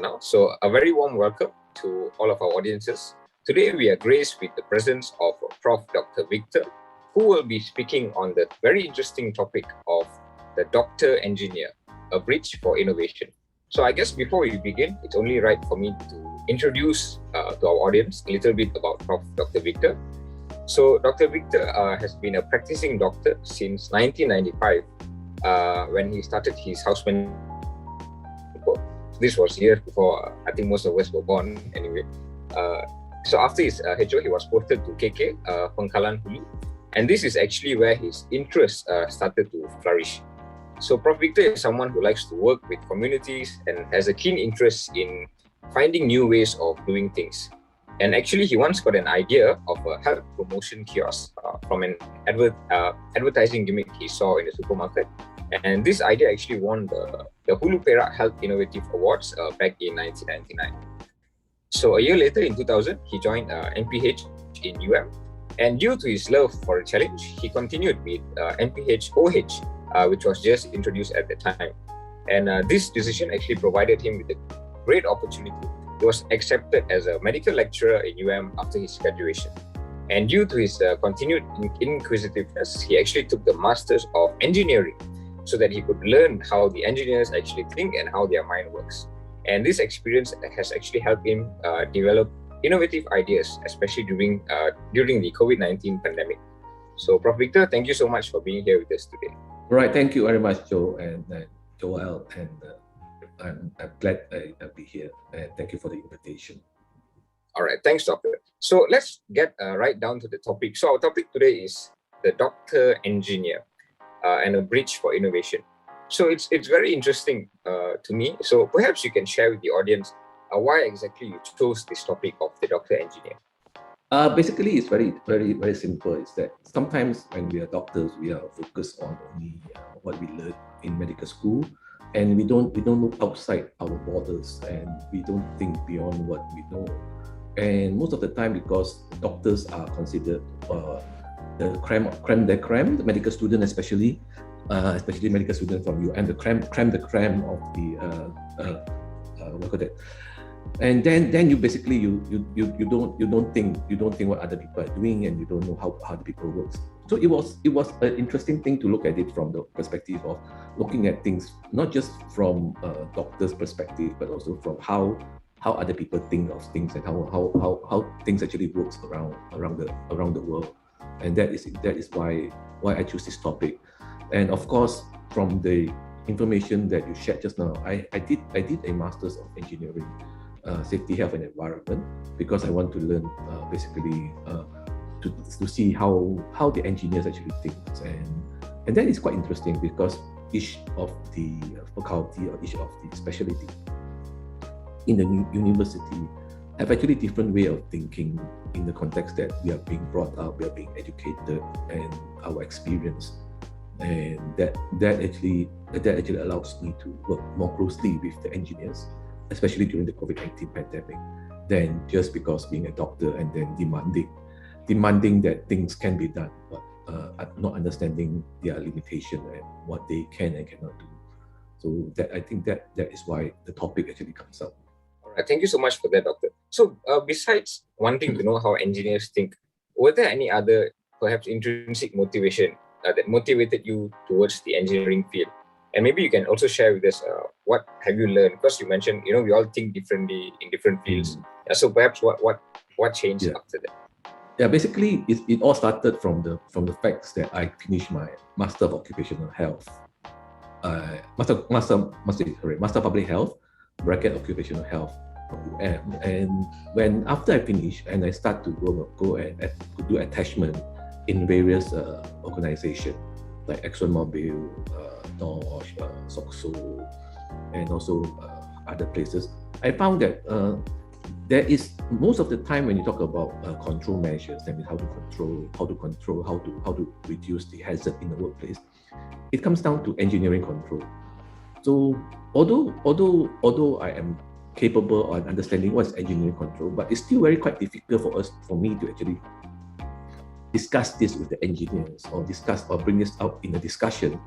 now. So a very warm welcome to all of our audiences. Today we are graced with the presence of Prof. Dr. Victor, who will be speaking on the very interesting topic of the doctor engineer, a bridge for innovation. So I guess before we begin, it's only right for me to introduce to our audience a little bit about Prof. Dr. Victor. So Dr. Victor has been a practicing doctor since 1995 when he started his houseman. This was years before I think most of us were born anyway. So after his HO, he was posted to KK, Pengkalan Hulu. And this is actually where his interest started to flourish. So Prof. Victor is someone who likes to work with communities and has a keen interest in finding new ways of doing things. And actually, he once got an idea of a health promotion kiosk from an advertising gimmick he saw in the supermarket. And this idea actually won the Hulu Perak Health Innovative Awards back in 1999. So a year later, in 2000, he joined NPH in UM. And due to his love for a challenge, he continued with NPH OH, which was just introduced at the time. And this decision actually provided him with a great opportunity. He was accepted as a medical lecturer in UM after his graduation. And due to his continued inquisitiveness, he actually took the Masters of Engineering so that he could learn how the engineers actually think and how their mind works. And this experience has actually helped him develop innovative ideas, especially during the COVID-19 pandemic. So, Prof. Victor, thank you so much for being here with us today. All right, thank you very much, Joe and Joel, and I'm glad I'll be here. And thank you for the invitation. All right, thanks, Doctor. So let's get right down to the topic. So our topic today is the doctor engineer and a bridge for innovation. So it's very interesting to me. So perhaps you can share with the audience why exactly you chose this topic of the doctor engineer. Basically, it's very simple. It's that sometimes when we are doctors, we are focused on only what we learn in medical school. And we don't look outside our borders, and we don't think beyond what we know. And most of the time, because doctors are considered the creme de creme, the medical student especially medical student from UM, the creme de creme of the what call that. And then you basically you don't think what other people are doing, and you don't know how other people works. So it was an interesting thing to look at it from the perspective of looking at things not just from a doctor's perspective, but also from how other people think of things and how things actually works around the world. And that is why I choose this topic. And of course, from the information that you shared just now, I did a Master's of Engineering, Safety, Health and Environment, because I want to learn basically to see how the engineers actually think, and that is quite interesting because each of the faculty or each of the specialty in the university have actually different way of thinking in the context that we are being brought up, we are being educated, and our experience, and that actually allows me to work more closely with the engineers, especially during the COVID-19 pandemic, than just because being a doctor and then demanding that things can be done, but not understanding their limitation and what they can and cannot do. So I think that is why the topic actually comes up. All right, thank you so much for that, Doctor. So besides wanting to know how engineers think, were there any other perhaps intrinsic motivation that motivated you towards the engineering field? And maybe you can also share with us what have you learned? Because you mentioned, we all think differently in different fields. So perhaps what changed after that? Yeah, basically it all started from the facts that I finished my Master of Occupational Health, Master Public Health, Occupational Health from UM. And when after I finished and I start to go and do attachment in various organizations like ExxonMobil, Dodge, Soxo, and also other places, I found that there is most of the time when you talk about control measures, that means how to reduce the hazard in the workplace, it comes down to engineering control. So although I am capable of understanding what is engineering control, but it's still quite difficult for me to actually discuss this with the engineers or bring this out in a discussion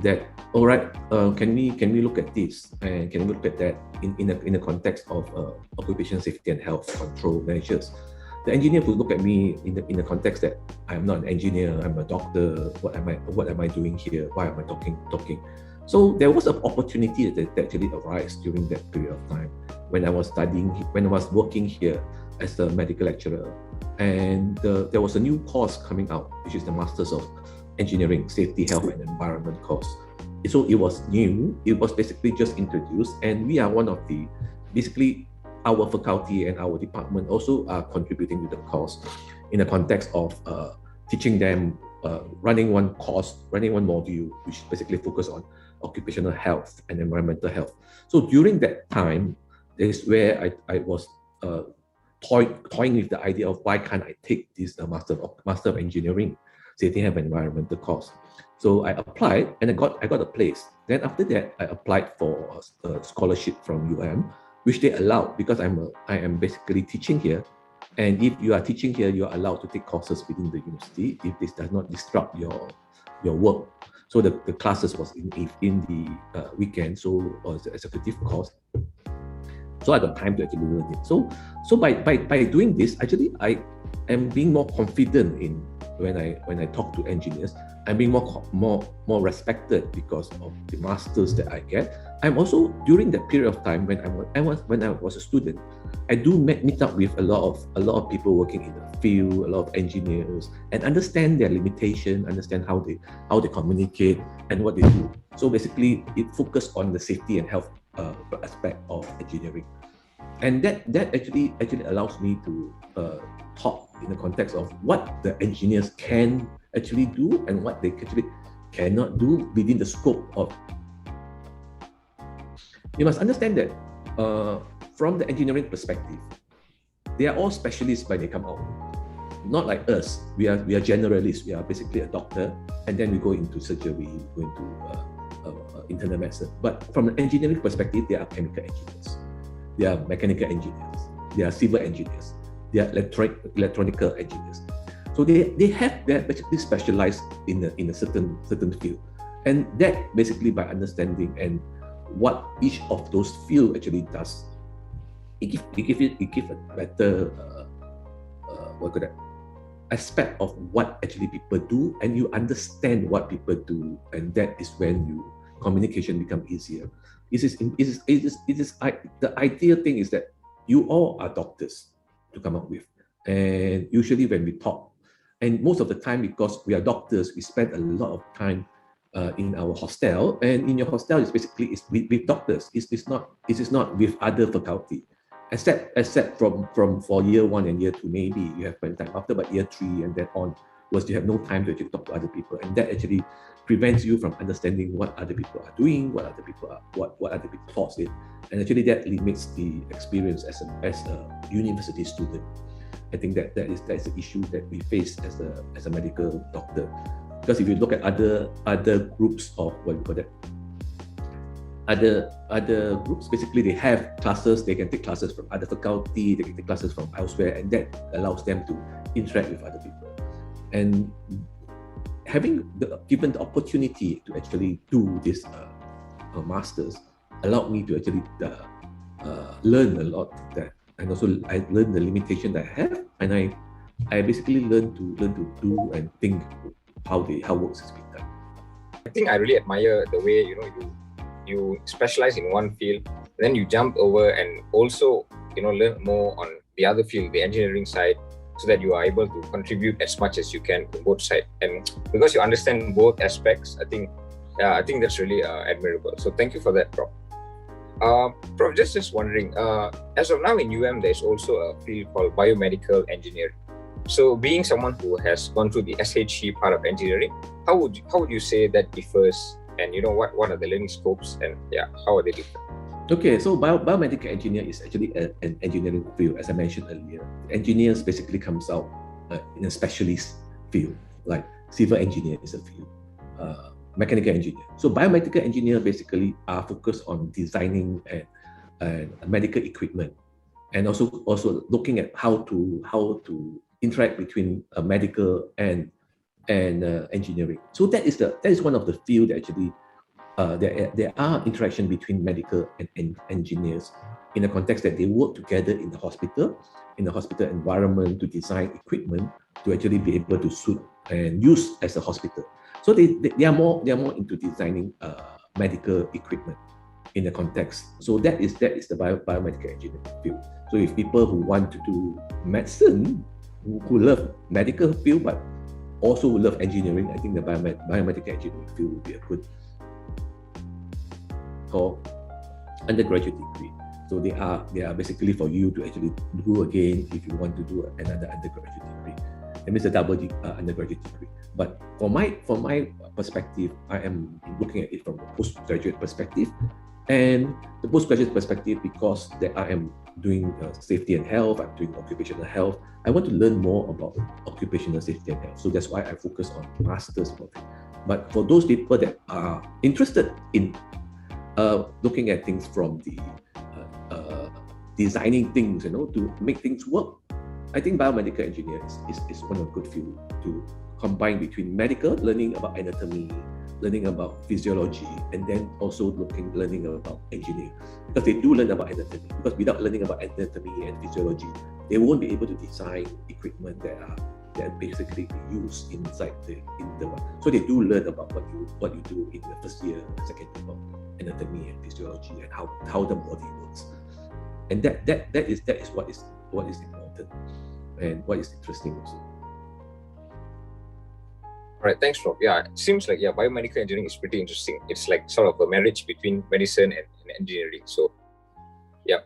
that, all right, can we look at this and can we look at that in a context of occupational safety and health control measures. The engineer would look at me in the context that I'm not an engineer, I'm a doctor. What am I doing here? Why am I talking? So there was an opportunity that actually arose during that period of time when I was working here as a medical lecturer, and there was a new course coming out, which is the Masters of Engineering, Safety, Health and Environment course. So it was new, it was basically just introduced, and we are one of the, basically our faculty and our department also are contributing to the course in the context of teaching them, running one module, which basically focus on occupational health and environmental health. So during that time, is where I was toying with the idea of why can't I take this Master of Engineering, Safety and Environmental course. So I applied and I got a place. Then after that, I applied for a scholarship from which they allowed, because I am basically teaching here. And if you are teaching here, you are allowed to take courses within the university if this does not disrupt your work. So the classes was in the weekend, so it was an executive course. So I got time to actually learn it. So by doing this, actually I am being more confident in when I talk to engineers. I'm being more respected because of the masters that I get. I'm also, during that period of time when I was a student, I do meet up with a lot of people working in the field, a lot of engineers, and understand their limitation, understand how they communicate and what they do. So basically, it focused on the safety and health aspect of engineering, and that actually allows me to talk in the context of what the engineers can actually do and what they actually cannot do within the scope of. You must understand that from the engineering perspective, they are all specialists when they come out. Not like us, we are generalists. We are basically a doctor, and then we go into surgery, go into internal medicine. But from an engineering perspective, they are chemical engineers, they are mechanical engineers, they are civil engineers, they are electronical engineers. So they're basically specialized in a certain field, and that basically by understanding and what each of those field actually does, it give a better aspect of what actually people do, and you understand what people do, and that is when communication become easier. The ideal thing is that you all are doctors to come up with, and usually when we talk, and most of the time because we are doctors, we spend a lot of time in our hostel, and in your hostel is basically with doctors. It is not with other faculty, except from for year 1 and year 2, maybe you have spent time after, but year 3 and then on was you have no time to actually talk to other people, and that actually prevents you from understanding what other people are doing, what other people thoughts is, and actually that limits the experience as a university student. I think that is the issue that we face as a medical doctor. Because if you look at other groups of other groups, basically they have classes, they can take classes from other faculty, they can take classes from elsewhere, and that allows them to interact with other people. And given the opportunity to actually do this masters allowed me to actually learn a lot of that, and also I learned the limitation that I have, and I basically learned to do and think how works is being done. I think I really admire the way you specialize in one field, then you jump over and also learn more on the other field, the engineering side, so that you are able to contribute as much as you can to both sides. And because you understand both aspects, I think that's really admirable. So thank you for that, Prof. Prof, just wondering, as of now in there's also a field called biomedical engineering. So being someone who has gone through the SHE part of engineering, how would you say that differs, and what are the learning scopes, and how are they different? Okay, so biomedical engineer is actually an engineering field, as I mentioned earlier. Engineers basically comes out in a specialist field, like civil engineer is a field, mechanical engineer. So biomedical engineer basically are focused on designing and medical equipment, and also looking at how to interact between a medical and and engineering. So that is one of the field that actually there are interaction between medical and engineers in the context that they work together in the hospital environment to design equipment to actually be able to suit and use as a hospital. So they are more into designing medical equipment in the context. So that is the biomedical engineering field. So if people who want to do medicine, who love medical field but also love engineering, I think the biomedical engineering field will be a good called undergraduate degree. So they are basically for you to actually do again if you want to do another undergraduate degree. It means a double undergraduate degree. But from my perspective, I am looking at it from a postgraduate perspective, and the postgraduate perspective because that I am doing safety and health, I'm doing occupational health. I want to learn more about occupational safety and health. So that's why I focus on masters for it. But for those people that are interested in looking at things from the designing things, to make things work, I think biomedical engineering is one of the good field to combine between medical, learning about anatomy, learning about physiology, and then also learning about engineering. Because they do learn about anatomy. Because without learning about anatomy and physiology, they won't be able to design equipment that basically be used inside the one. So they do learn about what you do in the first year, second year of anatomy and physiology and how the body works. And that is what is important and what is interesting also. All right, thanks, Prof. Yeah, it seems like biomedical engineering is pretty interesting. It's like sort of a marriage between medicine and engineering. So, yeah.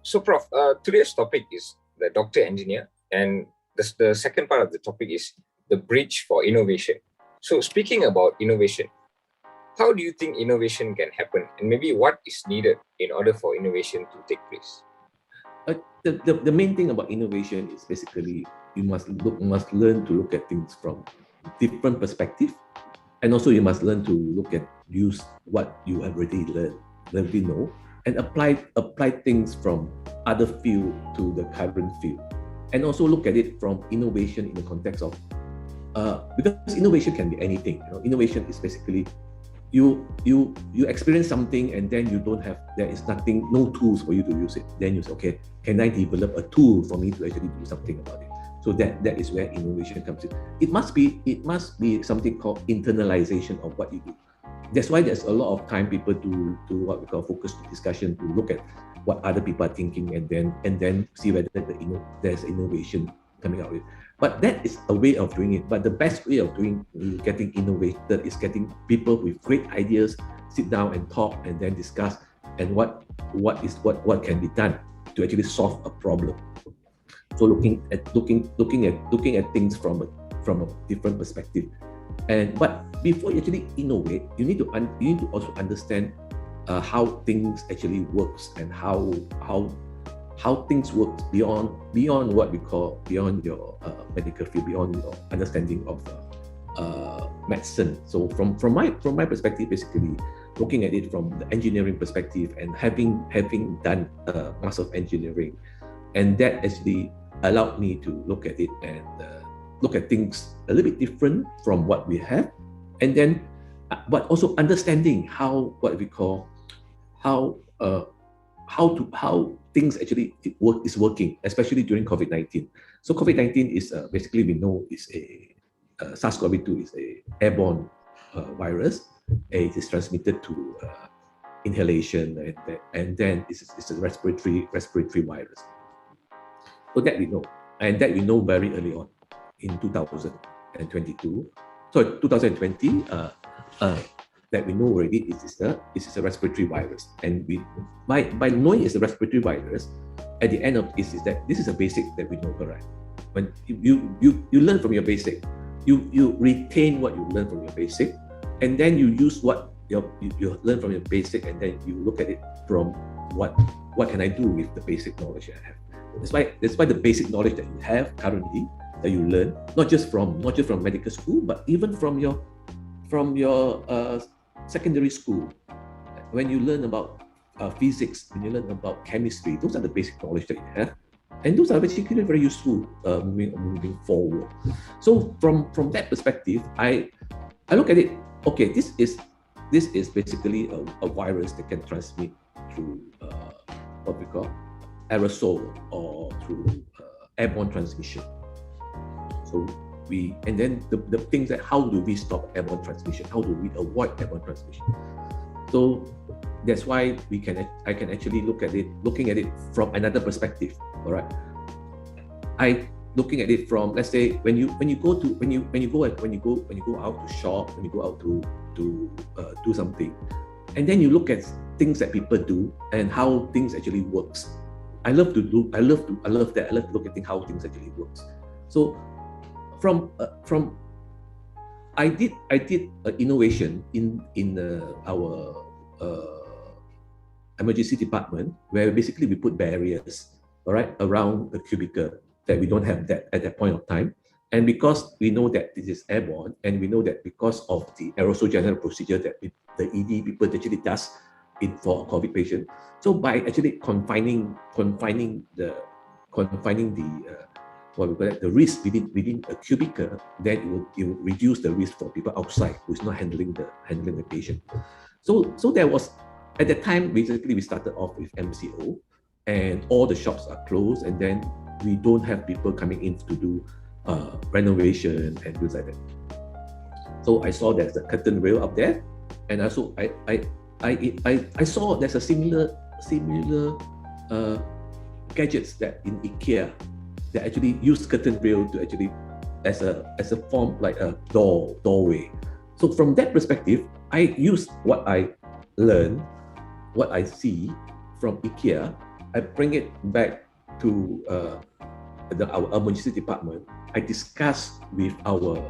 So, Prof, today's topic is the doctor engineer, and the second part of the topic is the bridge for innovation. So, speaking about innovation, how do you think innovation can happen, and maybe what is needed in order for innovation to take place? The main thing about innovation is basically you must learn to look at things from different perspective, and also you must learn to use what you have already already know, and apply things from other field to the current field, and also look at it from innovation in the context of because innovation can be anything. Innovation is basically you experience something and then there is no tools for you to use it. Then you say, okay, can I develop a tool for me to actually do something about it? So that is where innovation comes in. It must be something called internalization of what you do. That's why there's a lot of time people do what we call focus discussion, to look at what other people are thinking and then see whether there's innovation coming out with it. But that is a way of doing it. But the best way of getting innovated is getting people with great ideas sit down and talk and then discuss and what can be done to actually solve a problem. So looking at things from a different perspective. But before you actually innovate, you need to also understand how things actually works and how things work beyond what we call beyond your medical field, beyond your understanding of medicine. So from my perspective, basically looking at it from the engineering perspective and having done Master of Engineering, and that actually allowed me to look at it and look at things a little bit different from what we have, and then but also understanding how things actually is working, especially during COVID-19. So COVID-19 is basically, we know, is a SARS-CoV-2 is a airborne virus. It is transmitted to inhalation, and then it's a respiratory virus. So that we know, and that we know very early on in 2022. So 2020, that we know already is a respiratory virus, and by knowing it's a respiratory virus, at the end of this is that this is a basic that we know, correct? When you learn from your basic, you retain what you learn from your basic, and then you use what you learn from your basic, and then you look at it from what can I do with the basic knowledge that I have. That's why the basic knowledge that you have currently, that you learn not just from medical school, but even from your secondary school, when you learn about physics, when you learn about chemistry, those are the basic knowledge that you have. And those are basically very useful moving forward. So from that perspective, I look at it. Okay, this is basically a virus that can transmit through what we call aerosol or through airborne transmission. So and then the things that how do we stop airborne transmission? How do we avoid airborne transmission? So that's why I can actually looking at it from another perspective. All right, looking at it from, let's say, when you go out to shop, when you go out to do something, and then you look at things that people do and how things actually works. I love that. I love to look at how things actually works. So from I did innovation in our emergency department, where basically we put barriers, all right, around the cubicle that we don't have that at that point of time. And because we know that this is airborne, and we know that because of the aerosol general procedure that the ED people actually does for a COVID patient, so by actually confining the what we call it, the risk within a cubicle, then it will reduce the risk for people outside who is not handling the patient. So there was, at that time, basically we started off with MCO, and all the shops are closed, and then we don't have people coming in to do renovation and things like that. So I saw there's a curtain rail up there, and also I saw there's a similar gadgets that in IKEA that actually use curtain rail to actually as a form like a doorway. So from that perspective, I use what I learn, what I see from IKEA, I bring it back to our emergency department. I discuss with our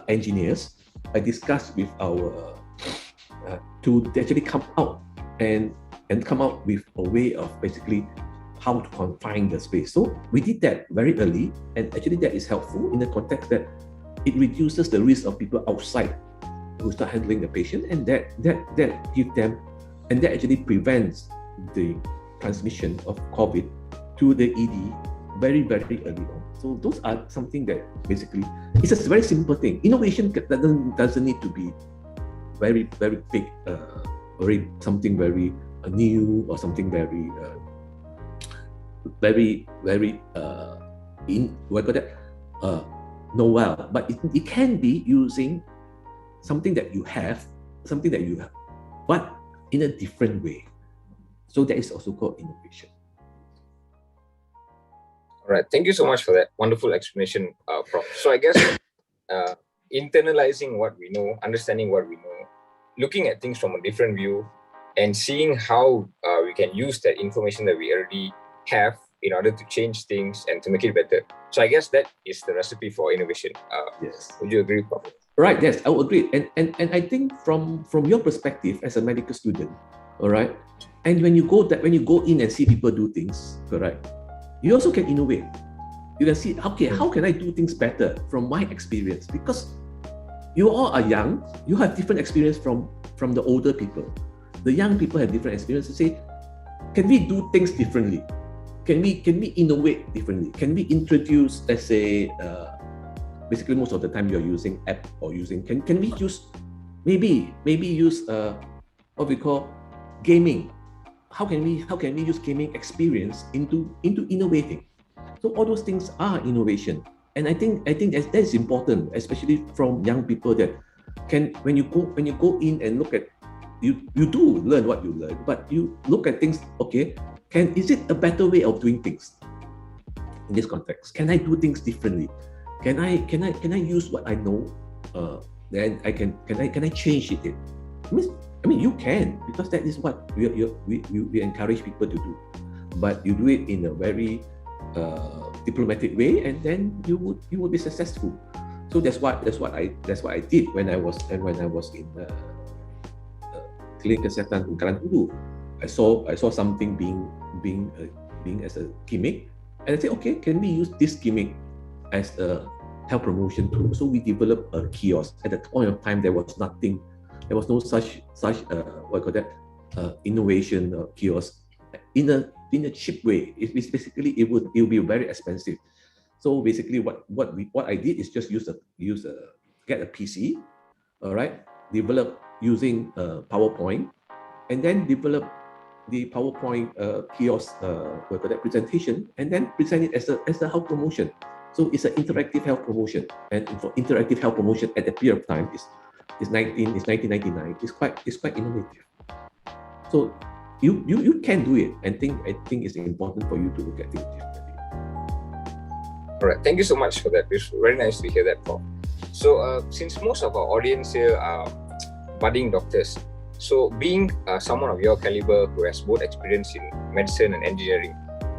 engineers. I discuss with our to actually come out and come out with a way of basically how to confine the space. So we did that very early, and actually that is helpful in the context that it reduces the risk of people outside who start handling the patient, and that give them, and that actually prevents the transmission of COVID to the ED very, very early on. So those are something that basically, it's a very simple thing. Innovation doesn't need to be very, very big, something very new, or something very novel. But it can be using something that you have, but in a different way. So that is also called innovation. All right, thank you so much for that wonderful explanation, Prof. So I guess internalizing what we know, understanding what we know, looking at things from a different view, and seeing how we can use that information that we already have in order to change things and to make it better. So I guess that is the recipe for innovation. Yes. Would you agree, Prof? Right, yes, I would agree. And I think from your perspective as a medical student, all right, and when you go in and see people do things, correct, you also can innovate. You can see, okay, how can I do things better from my experience? Because you all are young, you have different experience from the older people. The young people have different experience to say, can we do things differently? Can we innovate differently? Can we introduce, let's say, basically most of the time you're using app or using, can we use, maybe use what we call gaming? How can we use gaming experience into innovating? So all those things are innovation, and I think that's important, especially from young people, that can, when you go in and look at, you do learn what you learn, but you look at things, okay, is it a better way of doing things in this context? Can I do things differently? Can I use what I know? Then can I change it? I mean, you can, because that is what we encourage people to do. But you do it in a very diplomatic way, and then you would be successful. So that's what I did when I was in clinical kesehatan Kuala Lumpur. I saw something being as a gimmick, and I said, okay, can we use this gimmick as a health promotion tool? So we developed a kiosk. At the point of time, there was no such innovation kiosk in a cheap way. It's basically it will be very expensive. So basically, what I did is just get a PC, all right, develop using PowerPoint, and then develop the PowerPoint kiosk presentation, and then present it as a health promotion. So it's an interactive health promotion, and for interactive health promotion at that period of time is 1999. It's quite innovative. So you can do it, and I think it's important for you to look at things differently. All right, thank you so much for that. It's very nice to hear that, Prof. So since most of our audience here are budding doctors, so being someone of your caliber who has both experience in medicine and engineering,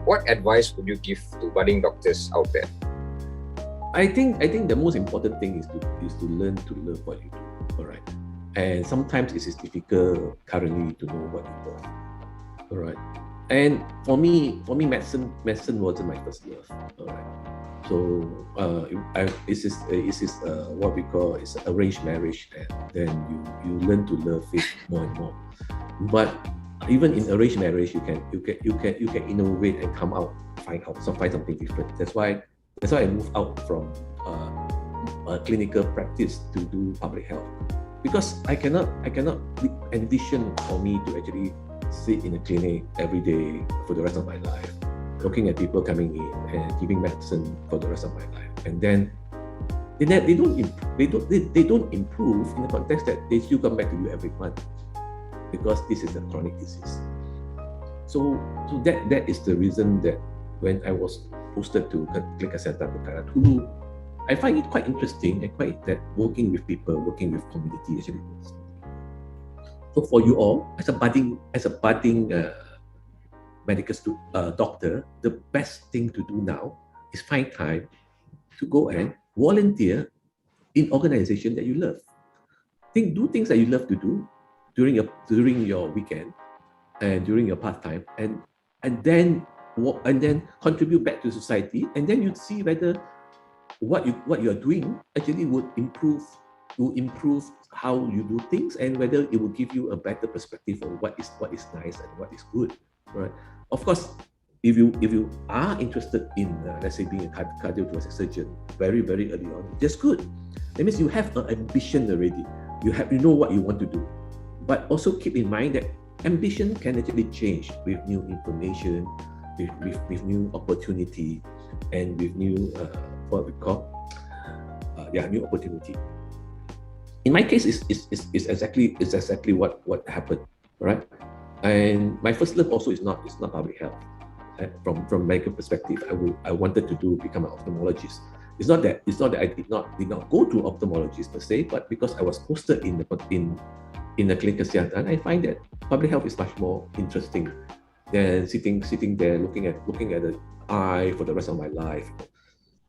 what advice would you give to budding doctors out there? I think the most important thing is to learn to love what you do. All right, and sometimes it is difficult currently to know what you love. All right, and for me, medicine wasn't my first love. All right, so this is what we call is arranged marriage, and then you learn to love it more and more. But even in arranged marriage, you can innovate and find something different. That's why I moved out from clinical practice to do public health, because I cannot envision for me to actually sit in a clinic every day for the rest of my life, looking at people coming in and giving medicine for the rest of my life, and then they don't improve in the context that they still come back to you every month, because this is a chronic disease. So that is the reason that when I was posted to Klinik Kesihatan Perkaran Hulu, I find it quite interesting and quite that working with people, working with community actually works. So for you all, as a budding medical doctor, the best thing to do now is find time to go and volunteer in organization that you love. Do things that you love to do during your weekend and during your part time, and then contribute back to society, and then you see whether what you are doing actually would improve how you do things, and whether it will give you a better perspective on what is nice and what is good, right? Of course, if you are interested in let's say being a cardiothoracic surgeon very early on, that's good. That means you have an ambition already. You know what you want to do, but also keep in mind that ambition can actually change with new information, with new opportunity, and with new what we call new opportunity. In my case, is exactly what happened, right? And my first love also is not public health. From medical perspective, I wanted to become an ophthalmologist. It's not that I did not go to ophthalmologist per se, but because I was posted in the Klinik Kesihatan, I find that public health is much more interesting than sitting there looking at the eye for the rest of my life.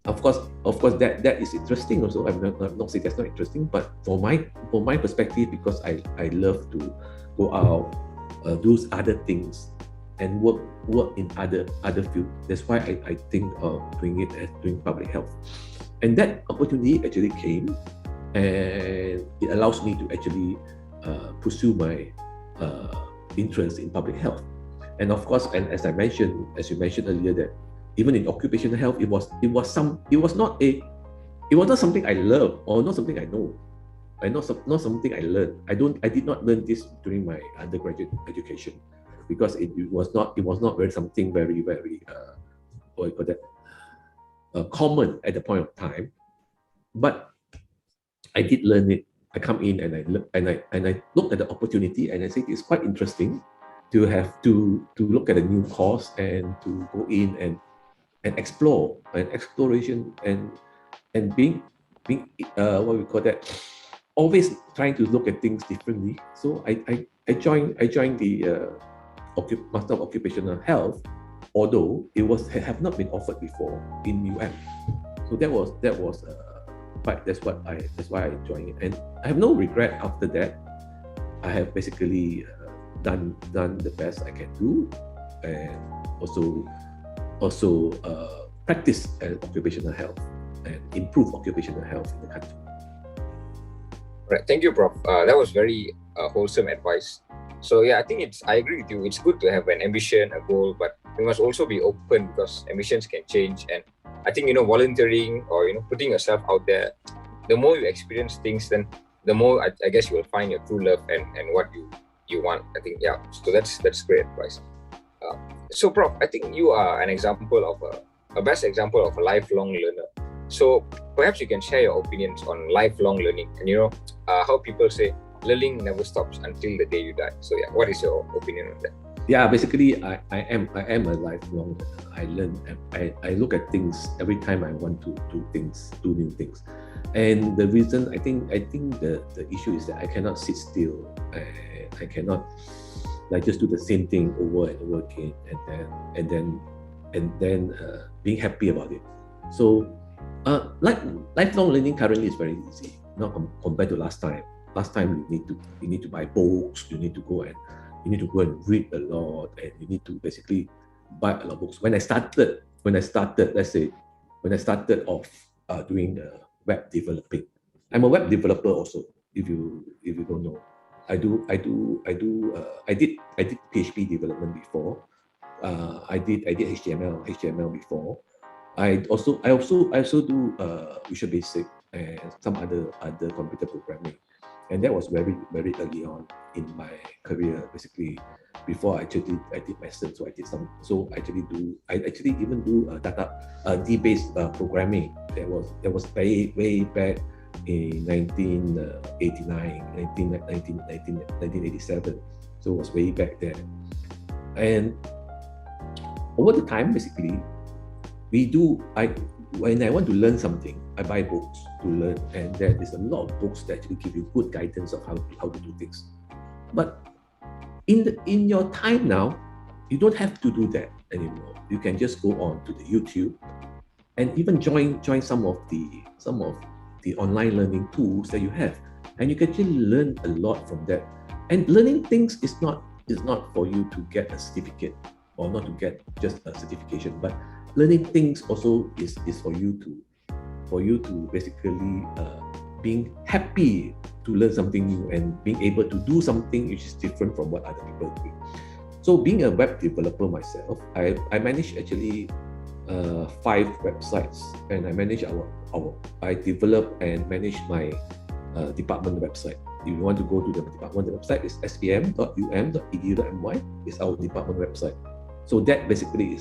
Of course, that is interesting also. I'm not saying that's not interesting, but for my perspective, because I love to go out, do other things, and work in other fields. That's why I think of doing public health, and that opportunity actually came, and it allows me to actually pursue my interest in public health. And of course, and as you mentioned earlier, that even in occupational health, it was not something I love or not something I know, and not something I learned. I did not learn this during my undergraduate education, because it was not very something very what you call that common at the point of time. But I did learn it. I come in and I look at the opportunity, and I think it's quite interesting to have to look at a new course and to go in and explore, and exploration, and being what we call that, always trying to look at things differently. So I joined the Master of Occupational Health, although it have not been offered before in UM. So that was but that's why I joined it, and I have no regret after that. I have basically done the best I can do, and also practice occupational health and improve occupational health in the country. Right. Thank you, Prof. That was very wholesome advice. So yeah, I think I agree with you. It's good to have an ambition, a goal, but we must also be open because ambitions can change. And I think, volunteering or, putting yourself out there, the more you experience things, then the more I guess you will find your true love and what you want. I think, yeah. So that's great advice. Uh, so Prof, I think you are an example of a best example of a lifelong learner. So perhaps you can share your opinions on lifelong learning and how people say learning never stops until the day you die. So yeah, what is your opinion on that? Yeah, basically, I am a lifelong learner. I learn. I look at things every time I want to do new things. And the reason I think the issue is that I cannot sit still. I cannot like just do the same thing over and over again, and then being happy about it. So, like lifelong learning currently is very easy, not compared to last time. Last time you need to buy books, you need to go and read a lot, and you need to basically buy a lot of books. When I started, let's say, when I started off doing web developing, I'm a web developer also. If you don't know, I did PHP development before. I did HTML before. I also do Visual Basic and some other computer programming, and that was very very early on in my career. Basically, before I did my cert, so I actually even do data D-based programming. That was way back in 1987. So it was way back there, and over the time, basically, when I want to learn something, I buy books to learn, and there is a lot of books that actually give you good guidance of how to do things. But in your time now, you don't have to do that anymore. You can just go on to the YouTube and even join some of the online learning tools that you have, and you can actually learn a lot from that. And learning things is not for you to get a certificate or not to get just a certification, but learning things also is for you to basically being happy to learn something new and being able to do something which is different from what other people do. So being a web developer myself, I manage actually 5 websites, and I develop and manage my department website. If you want to go to the department website, it's spm.um.edu.my. It's our department website. So that basically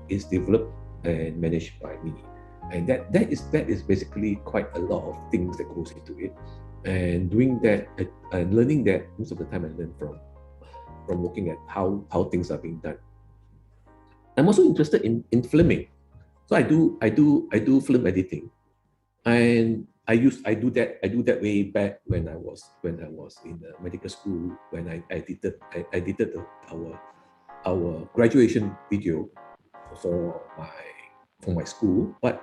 is developed and managed by me, and that is basically quite a lot of things that goes into it. And doing that and learning that, most of the time I learn from looking at how things are being done. I'm also interested in filming, so I do film editing, and I do that way back when I was in the medical school, when I edited our graduation video for my school. But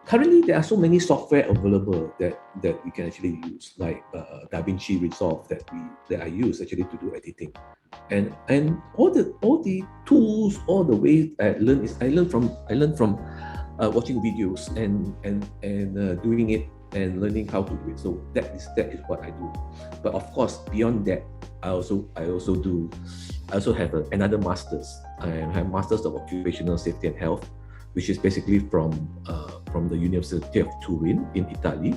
currently there are so many software available that we can actually use, like DaVinci Resolve that I use actually to do editing, and all the tools, all the ways I learn from watching videos and doing it and learning how to do it. So that is what I do. But of course, beyond that, I also have another master's. I have Masters of Occupational Safety and Health, which is basically from the University of Turin in Italy,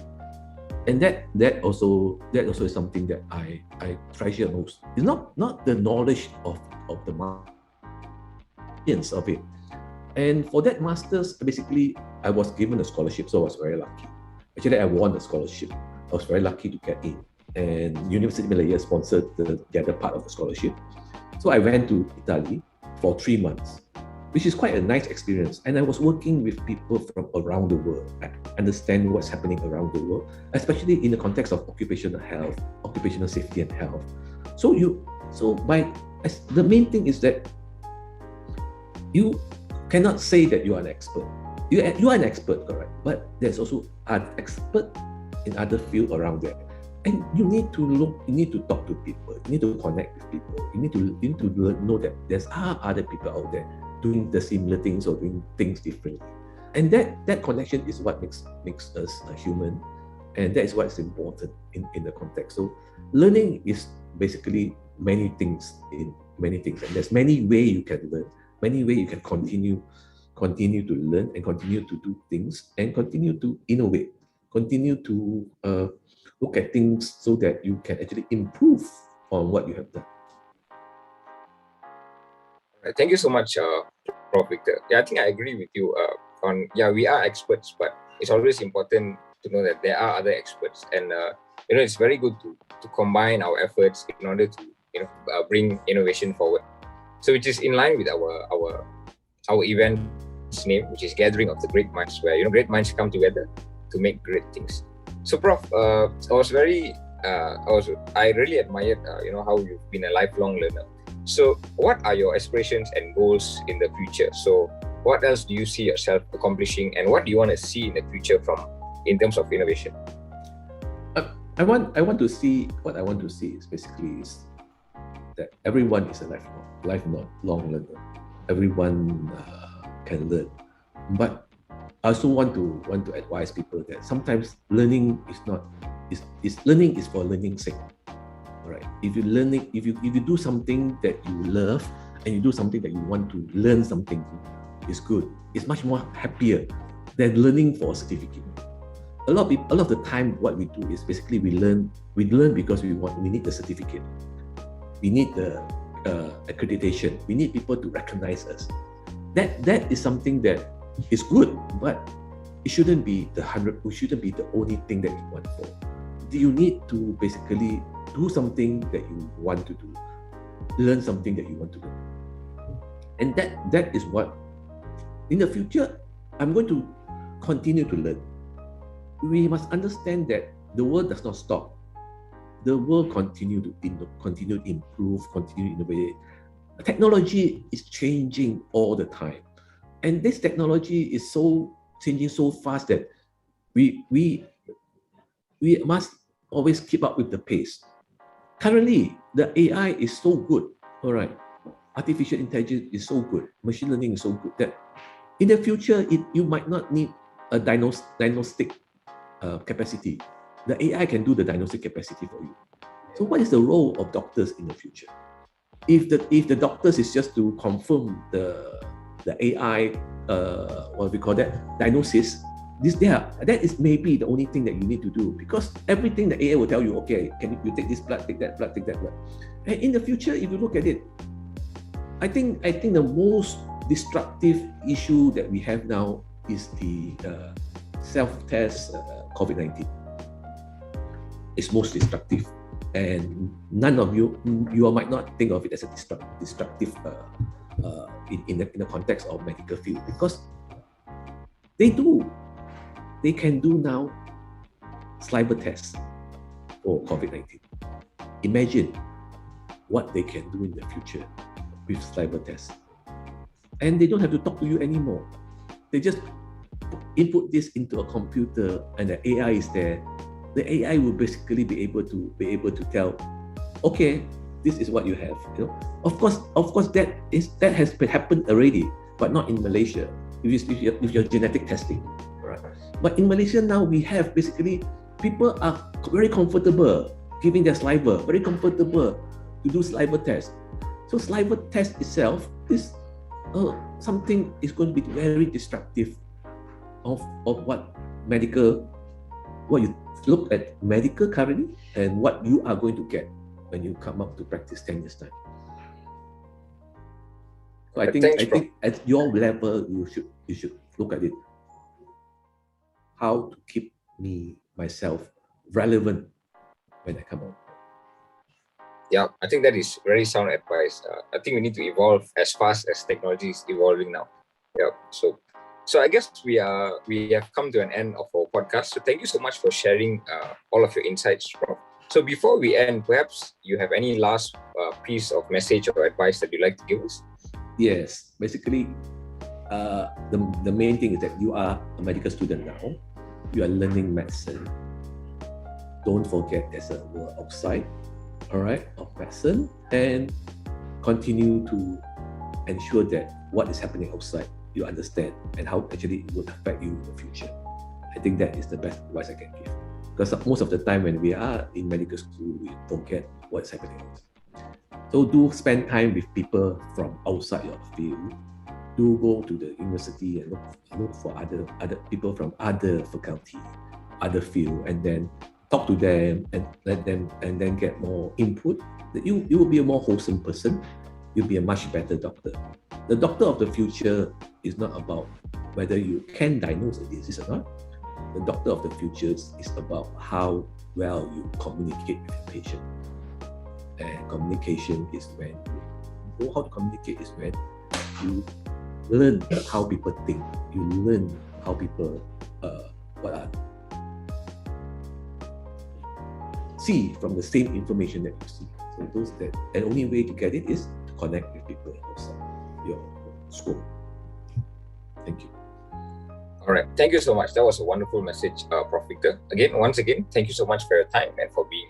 and that also is something that I treasure most. It's not the knowledge of the science of it. And for that master's, basically, I was given a scholarship, so I was very lucky. Actually, I won the scholarship. I was very lucky to get in, and University Malaya sponsored the other part of the scholarship. So I went to Italy for 3 months, which is quite a nice experience. And I was working with people from around the world. I understand what's happening around the world, especially in the context of occupational health, occupational safety and health. So the main thing is that you cannot say that you are an expert. You are an expert, correct? But there's also an expert in other fields around there. And you need to talk to people, you need to connect with people, you need to know that there's other people out there doing the similar things or doing things differently. And that connection is what makes us a human. And that is what's important in the context. So learning is basically many things, and there's many ways you can learn, many ways you can continue to learn and continue to do things and continue to innovate, continue to look at things so that you can actually improve on what you have done. Thank you so much, Prof. Victor. Yeah, I think I agree with you we are experts, but it's always important to know that there are other experts, and it's very good to combine our efforts in order to bring innovation forward. So which is in line with our event's name, which is Gathering of the Great Minds, where great minds come together to make great things. So Prof, I really admired how you've been a lifelong learner. So what are your aspirations and goals in the future? So what else do you see yourself accomplishing, and what do you want to see in the future in terms of innovation? I want to see is basically that everyone is a lifelong learner. Everyone can learn, but I also want to advise people that sometimes learning learning is for learning's sake. All right. If you do something that you love and you do something that you want to learn something, is good. It's much more happier than learning for a certificate. A lot of the time, what we do is basically we learn because we need the certificate. We need the accreditation. We need people to recognize us. That is something that is good, but it shouldn't be the only thing that you want for. You need to basically do something that you want to do, learn something that you want to learn. And that is what, in the future, I'm going to continue to learn. We must understand that the world does not stop. The world continue to improve, continue to innovate. Technology is changing all the time. And this technology is changing so fast that we must always keep up with the pace. Currently, the AI is so good, all right. Artificial intelligence is so good, machine learning is so good that in the future, you might not need a diagnostic capacity. The AI can do the diagnostic capacity for you. So what is the role of doctors in the future? If the doctors is just to confirm the AI, what we call that, diagnosis, that is maybe the only thing that you need to do, because everything the AI will tell you, okay, can you take this blood, take that blood, take that blood. And in the future, if you look at it, I think the most destructive issue that we have now is the self-test COVID-19. It's most destructive, and none of you might not think of it as a destructive in the context of medical field, because they can do now saliva tests for COVID-19. Imagine what they can do in the future with saliva tests. And they don't have to talk to you anymore. They just input this into a computer and the AI is there. The AI will basically be able to tell, okay, this is what you have. Of course that has happened already, but not in Malaysia. If you're genetic testing, right? But in Malaysia now, we have basically people are very comfortable giving their saliva, very comfortable to do saliva test. So saliva test itself is something is going to be very destructive of what you look at medical currently and what you are going to get when you come up to practice 10 years time. So I think at your level, you should look at it. How to keep myself relevant when I come out. Yeah, I think that is very sound advice. I think we need to evolve as fast as technology is evolving now. Yeah. So I guess we have come to an end of our podcast. So thank you so much for sharing all of your insights, Prof. So before we end, perhaps you have any last piece of message or advice that you'd like to give us? Yes, basically, the main thing is that you are a medical student now. You are learning medicine. Don't forget there's a world outside, all right, of medicine, and continue to ensure that what is happening outside you understand and how actually it will affect you in the future. I think that is the best advice I can give. Because most of the time when we are in medical school, we forget what's happening. So do spend time with people from outside your field. Do go to the university and look for other people from other faculty, other field, and then talk to them and let them, and then get more input. You will be a more wholesome person. You'll be a much better doctor. The doctor of the future is not about whether you can diagnose a disease or not. The doctor of the future is about how well you communicate with the patient. And communication is when you know how to communicate is when you learn how people think. You learn how people see from the same information that you see. So the only way to get it is to connect with people outside your school. Thank you. All right. Thank you so much. That was a wonderful message, Prof. Victor. Once again, thank you so much for your time and for being